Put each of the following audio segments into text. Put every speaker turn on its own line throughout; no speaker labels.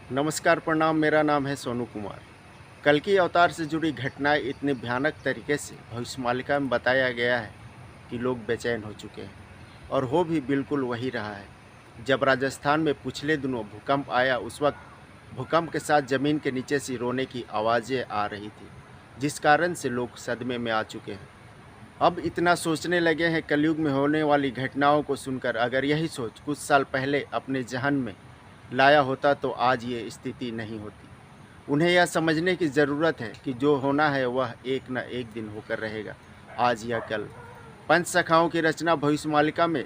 नमस्कार, प्रणाम। मेरा नाम है सोनू कुमार। कल्कि अवतार से जुड़ी घटनाएं इतने भयानक तरीके से भविष्यवाणिका में बताया गया है कि लोग बेचैन हो चुके हैं और हो भी बिल्कुल वही रहा है। जब राजस्थान में पिछले दिनों भूकंप आया, उस वक्त भूकंप के साथ ज़मीन के नीचे से रोने की आवाज़ें आ रही थी, जिस कारण से लोग सदमे में आ चुके हैं। अब इतना सोचने लगे हैं कलयुग में होने वाली घटनाओं को सुनकर। अगर यही सोच कुछ साल पहले अपने जहन में लाया होता तो आज ये स्थिति नहीं होती। उन्हें यह समझने की ज़रूरत है कि जो होना है वह एक न एक दिन होकर रहेगा, आज या कल। पंच सखाओं की रचना भविष्यमालिका में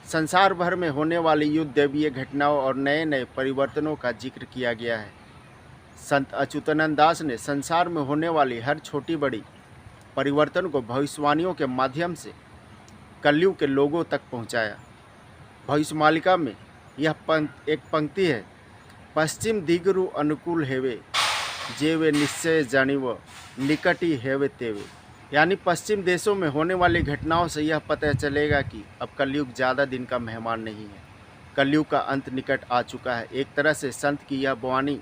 संसार भर में होने वाली युद्ध, दैवीय घटनाओं और नए नए परिवर्तनों का जिक्र किया गया है। संत अच्युतानंद दास ने संसार में होने वाली हर छोटी बड़ी परिवर्तन को भविष्यवाणियों के माध्यम से कलयुग के लोगों तक पहुंचाया। भविष्यमालिका में एक पंक्ति है, पश्चिम दिगरु अनुकूल हेवे, जेवे निश्चय जानिव, निकटी हेवे तेवे। यानी पश्चिम देशों में होने वाली घटनाओं से यह पता चलेगा कि अब कलयुग ज़्यादा दिन का मेहमान नहीं है। कलयुग का अंत निकट आ चुका है। एक तरह से संत की यह वाणी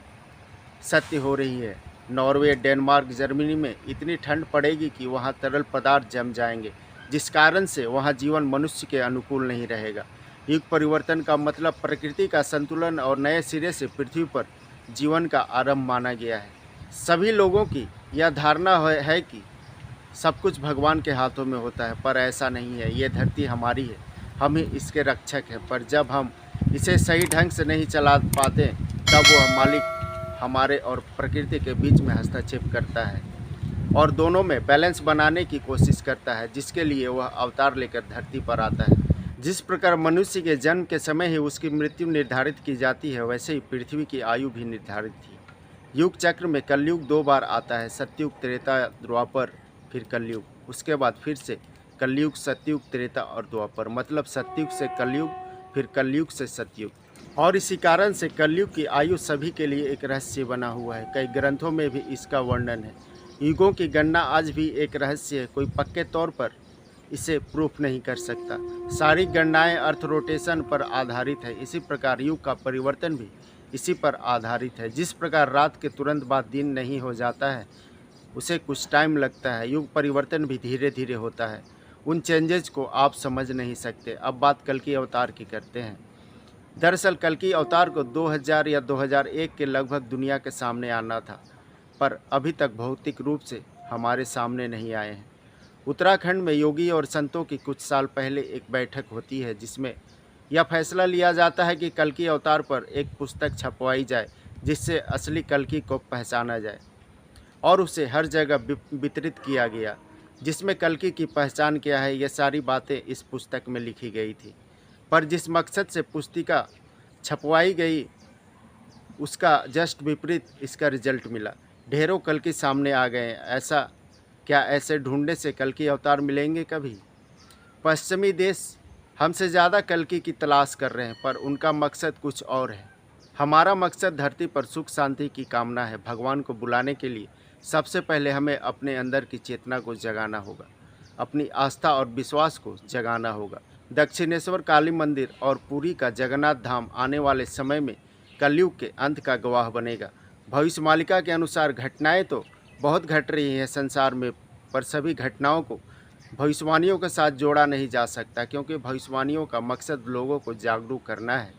सत्य हो रही है। नॉर्वे, डेनमार्क, जर्मनी में इतनी ठंड पड़ेगी कि वहाँ तरल पदार्थ जम जाएंगे, जिस कारण से वहाँ जीवन मनुष्य के अनुकूल नहीं रहेगा। युग परिवर्तन का मतलब प्रकृति का संतुलन और नए सिरे से पृथ्वी पर जीवन का आरंभ माना गया है। सभी लोगों की यह धारणा है कि सब कुछ भगवान के हाथों में होता है, पर ऐसा नहीं है। ये धरती हमारी है, हम ही इसके रक्षक हैं। पर जब हम इसे सही ढंग से नहीं चला पाते, तब वह मालिक हमारे और प्रकृति के बीच में हस्तक्षेप करता है और दोनों में बैलेंस बनाने की कोशिश करता है, जिसके लिए वह अवतार लेकर धरती पर आता है। जिस प्रकार मनुष्य के जन्म के समय ही उसकी मृत्यु निर्धारित की जाती है, वैसे ही पृथ्वी की आयु भी निर्धारित थी। युग चक्र में कलयुग 2 बार आता है, सतयुग, त्रेता, द्वापर, फिर कलयुग। उसके बाद फिर से कलयुग, सतयुग, त्रेता और द्वापर। मतलब सतयुग से कलयुग, फिर कलयुग से सतयुग। और इसी कारण से कलयुग की आयु सभी के लिए एक रहस्य बना हुआ है। कई ग्रंथों में भी इसका वर्णन है। युगों की गणना आज भी एक रहस्य है, कोई पक्के तौर पर इसे प्रूफ नहीं कर सकता। सारी गणनाएं अर्थ रोटेशन पर आधारित है। इसी प्रकार युग का परिवर्तन भी इसी पर आधारित है। जिस प्रकार रात के तुरंत बाद दिन नहीं हो जाता है, उसे कुछ टाइम लगता है, युग परिवर्तन भी धीरे धीरे होता है। उन चेंजेस को आप समझ नहीं सकते। अब बात कल्कि अवतार की करते हैं। दरअसल कल्कि अवतार को 2000 या 2001 के लगभग दुनिया के सामने आना था, पर अभी तक भौतिक रूप से हमारे सामने नहीं आए हैं। उत्तराखंड में योगी और संतों की कुछ साल पहले एक बैठक होती है, जिसमें यह फैसला लिया जाता है कि कल्कि अवतार पर एक पुस्तक छपवाई जाए, जिससे असली कल्कि को पहचाना जाए, और उसे हर जगह वितरित किया गया। जिसमें कल्कि की पहचान क्या है, ये सारी बातें इस पुस्तक में लिखी गई थी। पर जिस मकसद से पुस्तिका छपवाई गई, उसका जस्ट विपरीत इसका रिजल्ट मिला। ढेरों कल्कि सामने आ गए। क्या ऐसे ढूंढने से कल्कि अवतार मिलेंगे कभी? पश्चिमी देश हमसे ज़्यादा कल्कि की तलाश कर रहे हैं, पर उनका मकसद कुछ और है। हमारा मकसद धरती पर सुख शांति की कामना है। भगवान को बुलाने के लिए सबसे पहले हमें अपने अंदर की चेतना को जगाना होगा, अपनी आस्था और विश्वास को जगाना होगा। दक्षिणेश्वर काली मंदिर और पुरी का जगन्नाथ धाम आने वाले समय में कलयुग के अंत का गवाह बनेगा। भविष्यमालिका के अनुसार घटनाएं तो बहुत घट रही हैं संसार में, पर सभी घटनाओं को भविष्यवाणियों के साथ जोड़ा नहीं जा सकता, क्योंकि भविष्यवाणियों का मकसद लोगों को जागरूक करना है,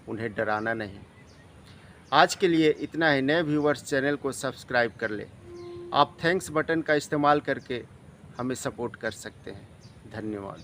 उन्हें डराना नहीं। आज के लिए इतना ही। नए व्यूवर्स चैनल को सब्सक्राइब कर ले। आप थैंक्स बटन का इस्तेमाल करके हमें सपोर्ट कर सकते हैं। धन्यवाद।